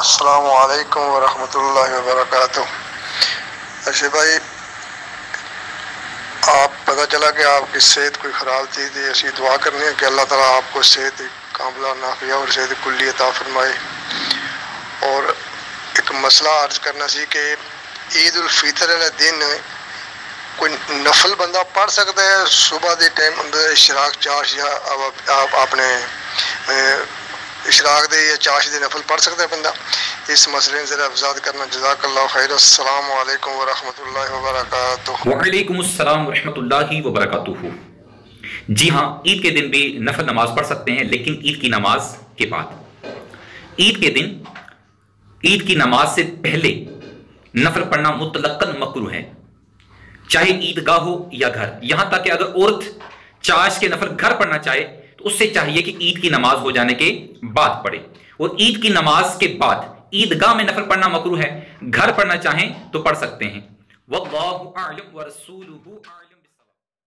السلام علیکم ورحمۃ اللہ وبرکاتہ۔ ارشد بھائی، آپ پتہ چلا کہ آپ کی صحت کوئی خراب تھی، ایسی دعا کرنی ہے کہ اللہ تعالیٰ آپ کو صحت کاملہ نافیہ اور صحت کلی عطا فرمائے۔ اور ایک مسئلہ عرض کرنا سی کہ عید الفطر والے دن کوئی نفل بندہ پڑھ سکتا ہے صبح کے ٹائم اشراق چاش، یا آپ اپنے اشراق دے یا چاش دے نفل پڑھ سکتا ہے بندہ؟ اس مسئلے میں ذرا وضاحت کرنا، جزاک اللہ خیر۔ السلام علیکم ورحمۃ اللہ وبرکاتہ۔ وعلیکم السلام ورحمۃ اللہ وبرکاتہ۔ جی ہاں، عید کے دن بھی نفل نماز پڑھ سکتے ہیں، لیکن عید کی نماز کے بعد۔ عید کے دن عید کی نماز سے پہلے نفل پڑھنا مطلقاً مکروہ ہے، چاہے عیدگاہ ہو یا گھر۔ یہاں تک کہ اگر عورت چاش کے نفل گھر پڑھنا چاہے تو اس سے چاہیے کہ عید کی نماز ہو جانے کے بعد پڑھے، اور عید کی نماز کے بعد عیدگاہ میں نفل پڑھنا مکروہ ہے، گھر پڑھنا چاہیں تو پڑھ سکتے ہیں۔ واللہ اعلم ورسولہ اعلم۔